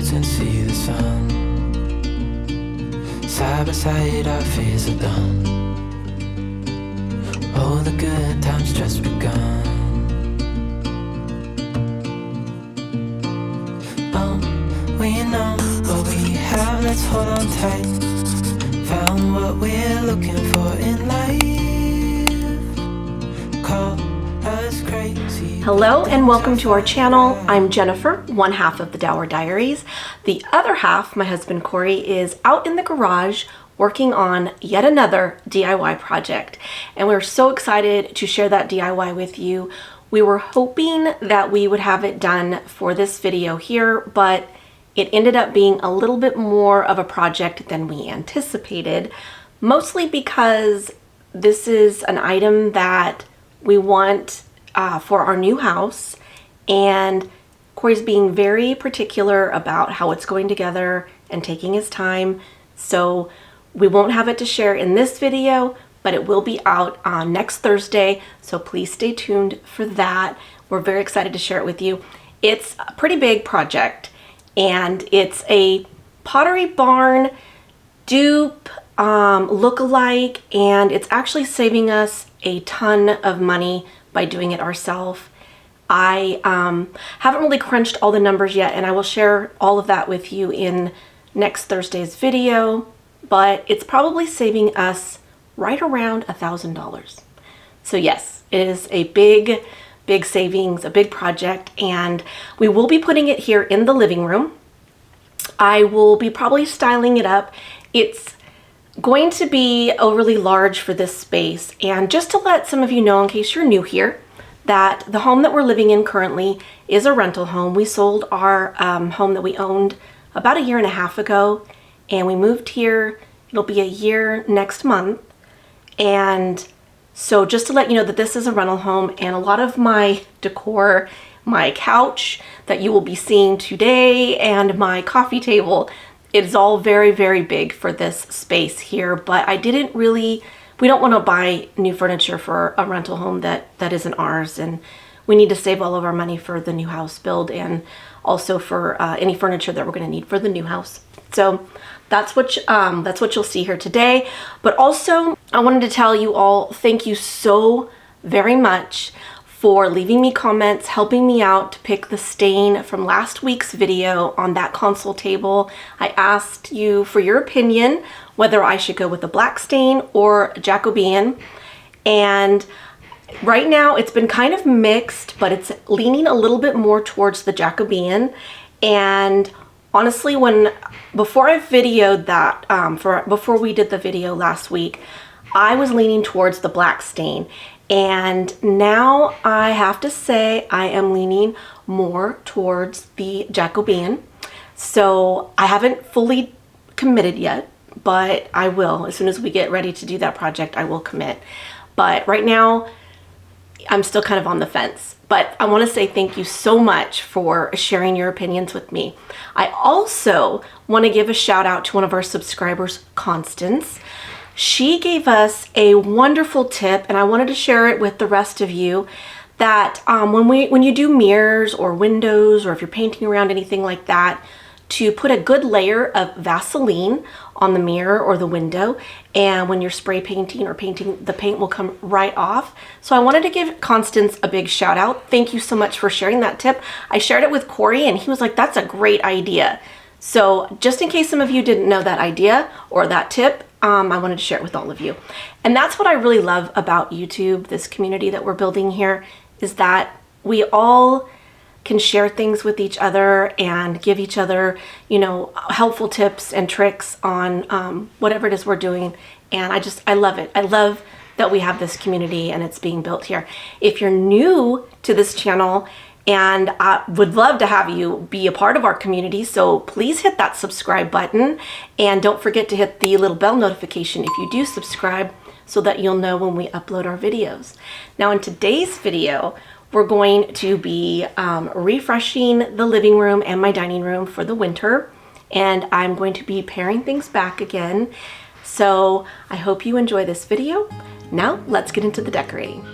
birds and see the sun. Side by side our fears are done. Oh, the good times just begun. Oh, we know what we have, let's hold on tight. Found what we're looking for in life. Call us crazy. Hello and welcome to our channel. I'm Jennifer, one half of the Dauer Diaries. The other half, my husband Corey, is out in the garage working on yet another DIY project. And we're so excited to share that DIY with you. We were hoping that we would have it done for this video here, but it ended up being a little bit more of a project than we anticipated, mostly because this is an item that we want for our new house, and Corey's being very particular about how it's going together and taking his time. So we won't have it to share in this video, but it will be out on next Thursday. So please stay tuned for that. We're very excited to share it with you. It's a pretty big project, and it's a Pottery Barn dupe look-alike, and it's actually saving us a ton of money by doing it ourselves. I haven't really crunched all the numbers yet, and I will share all of that with you in next Thursday's video, but it's probably saving us right around $1,000. So yes, it is a big savings, a big project, and we will be putting it here in the living room. I will be probably styling it up. It's going to be overly large for this space, and just to let some of you know, in case you're new here, that the home that we're living in currently is a rental home. We sold our home that we owned about 1.5 years ago, and we moved here. It'll be a year next month. And so just to let you know that this is a rental home, and a lot of my decor, my couch that you will be seeing today, and my coffee table, it is all very big for this space here. But we don't want to buy new furniture for a rental home that isn't ours, and we need to save all of our money for the new house build, and also for any furniture that we're going to need for the new house. So that's what you'll see here today. But also, I wanted to tell you all, thank you so very much for leaving me comments, helping me out to pick the stain from last week's video on that console table. I asked you for your opinion whether I should go with a black stain or Jacobean, and right now it's been kind of mixed, but it's leaning a little bit more towards the Jacobean. And honestly, before I videoed that, before we did the video last week, I was leaning towards the black stain. And now I have to say I am leaning more towards the Jacobean. So I haven't fully committed yet, but I will. As soon as we get ready to do that project, I will commit. But right now, I'm still kind of on the fence. But I want to say thank you so much for sharing your opinions with me. I also want to give a shout out to one of our subscribers, Constance. She gave us a wonderful tip, and I wanted to share it with the rest of you, that when you do mirrors or windows, or if you're painting around anything like that, to put a good layer of Vaseline on the mirror or the window, and when you're spray painting or painting, the paint will come right off. So I wanted to give Constance a big shout out. Thank you so much for sharing that tip. I shared it with Corey, and he was like, that's a great idea. So just in case some of you didn't know that idea or that tip, I wanted to share it with all of you. And that's what I really love about YouTube, this community that we're building here, is that we all can share things with each other and give each other, helpful tips and tricks on whatever it is we're doing. And I love it. I love that we have this community and it's being built here. If you're new to this channel, and I would love to have you be a part of our community, so please hit that subscribe button, and don't forget to hit the little bell notification if you do subscribe, so that you'll know when we upload our videos. Now in today's video, we're going to be refreshing the living room and my dining room for the winter, and I'm going to be paring things back again. So I hope you enjoy this video. Now let's get into the decorating.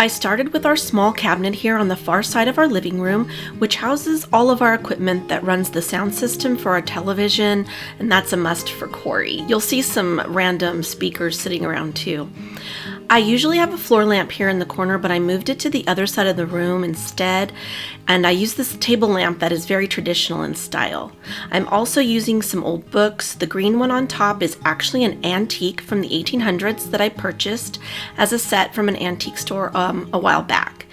I started with our small cabinet here on the far side of our living room, which houses all of our equipment that runs the sound system for our television, and that's a must for Corey. You'll see some random speakers sitting around too. I usually have a floor lamp here in the corner, but I moved it to the other side of the room instead, and I use this table lamp that is very traditional in style. I'm also using some old books. The green one on top is actually an antique from the 1800s that I purchased as a set from an antique store a while back.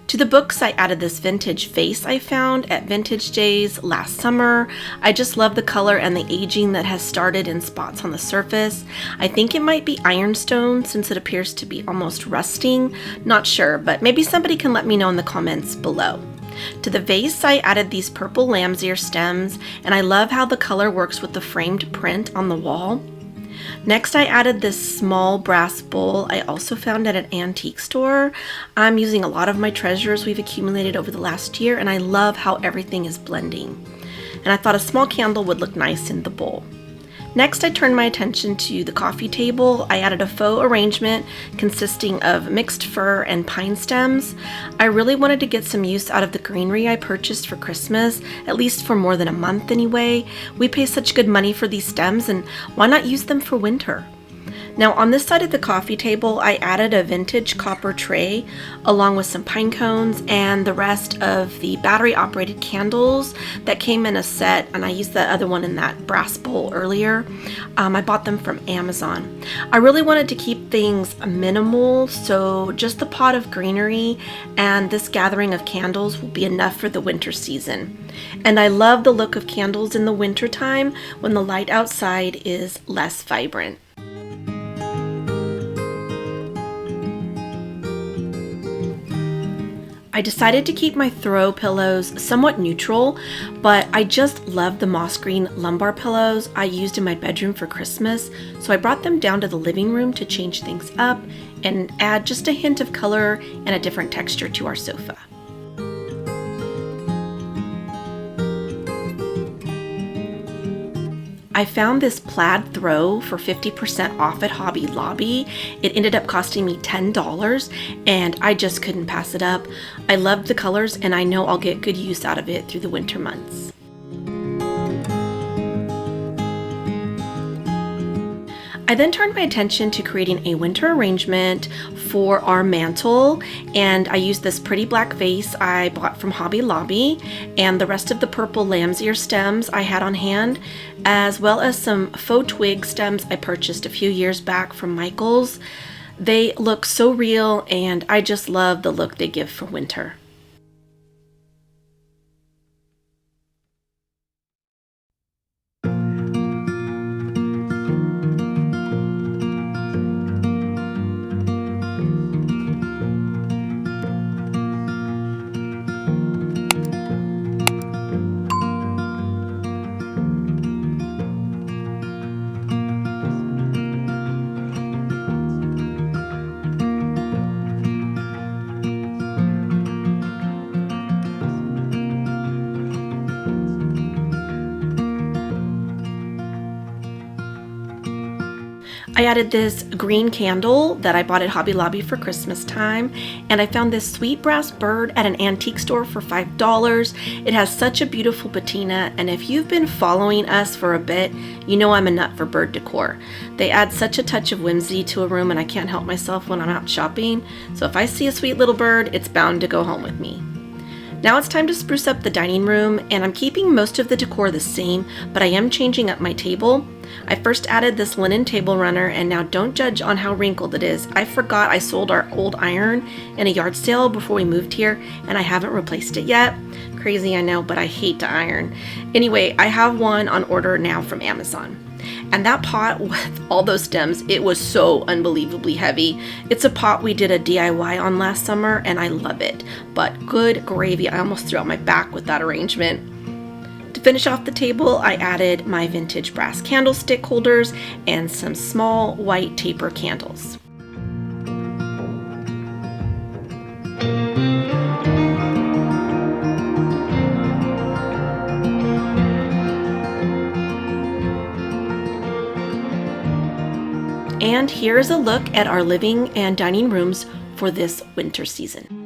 To the books, I added this vintage vase I found at Vintage Days last summer. I just love the color and the aging that has started in spots on the surface. I think it might be ironstone since it appears to be almost rusting. Not sure, but maybe somebody can let me know in the comments below. To the vase, I added these purple lamb's ear stems, and I love how the color works with the framed print on the wall. Next, I added this small brass bowl I also found at an antique store. I'm using a lot of my treasures we've accumulated over the last year, and I love how everything is blending. And I thought a small candle would look nice in the bowl. Next, I turned my attention to the coffee table. I added a faux arrangement consisting of mixed fir and pine stems. I really wanted to get some use out of the greenery I purchased for Christmas, at least for more than a month anyway. We pay such good money for these stems, and why not use them for winter? Now on this side of the coffee table, I added a vintage copper tray along with some pine cones and the rest of the battery operated candles that came in a set, and I used the other one in that brass bowl earlier. I bought them from Amazon. I really wanted to keep things minimal, so just the pot of greenery and this gathering of candles will be enough for the winter season. And I love the look of candles in the winter time when the light outside is less vibrant. I decided to keep my throw pillows somewhat neutral, but I just love the moss green lumbar pillows I used in my bedroom for Christmas, so I brought them down to the living room to change things up and add just a hint of color and a different texture to our sofa. I found this plaid throw for 50% off at Hobby Lobby. It ended up costing me $10, and I just couldn't pass it up. I loved the colors, and I know I'll get good use out of it through the winter months. I then turned my attention to creating a winter arrangement for our mantle, and I used this pretty black vase I bought from Hobby Lobby and the rest of the purple lamb's ear stems I had on hand, as well as some faux twig stems I purchased a few years back from Michael's. They look so real, and I just love the look they give for winter. I added this green candle that I bought at Hobby Lobby for Christmas time, and I found this sweet brass bird at an antique store for $5. It has such a beautiful patina, and if you've been following us for a bit, you know I'm a nut for bird decor. They add such a touch of whimsy to a room, and I can't help myself when I'm out shopping, so if I see a sweet little bird, it's bound to go home with me. Now it's time to spruce up the dining room, and I'm keeping most of the decor the same, but I am changing up my table. I first added this linen table runner, and now don't judge on how wrinkled it is. I forgot I sold our old iron in a yard sale before we moved here, and I haven't replaced it yet. Crazy, I know, but I hate to iron. Anyway, I have one on order now from Amazon. And that pot with all those stems, it was so unbelievably heavy. It's a pot we did a DIY on last summer, and I love it. But good gravy, I almost threw out my back with that arrangement. To finish off the table, I added my vintage brass candlestick holders and some small white taper candles. And here's a look at our living and dining rooms for this winter season.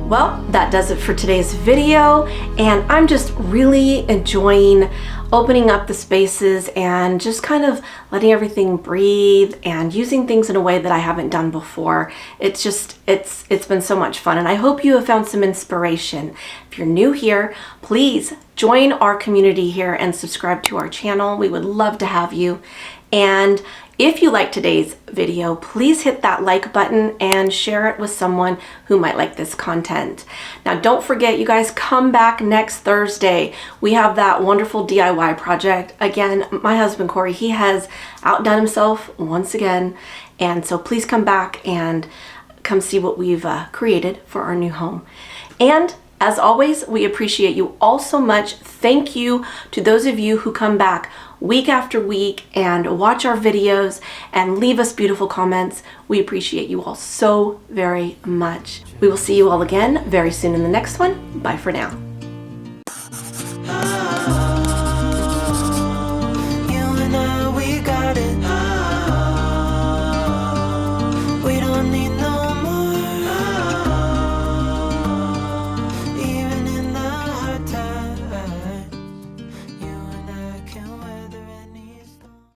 Well, that does it for today's video, and I'm just really enjoying opening up the spaces and just kind of letting everything breathe and using things in a way that I haven't done before. It's been so much fun, and I hope you have found some inspiration. If you're new here, please join our community here and subscribe to our channel. We would love to have you. And if you like today's video, please hit that like button and share it with someone who might like this content. Now, don't forget, you guys, come back next Thursday. We have that wonderful DIY project. Again, my husband, Corey, he has outdone himself once again. And so please come back and come see what we've created for our new home. And as always, we appreciate you all so much. Thank you to those of you who come back week after week and watch our videos and leave us beautiful comments. We appreciate you all so very much. We will see you all again very soon in the next one. Bye for now.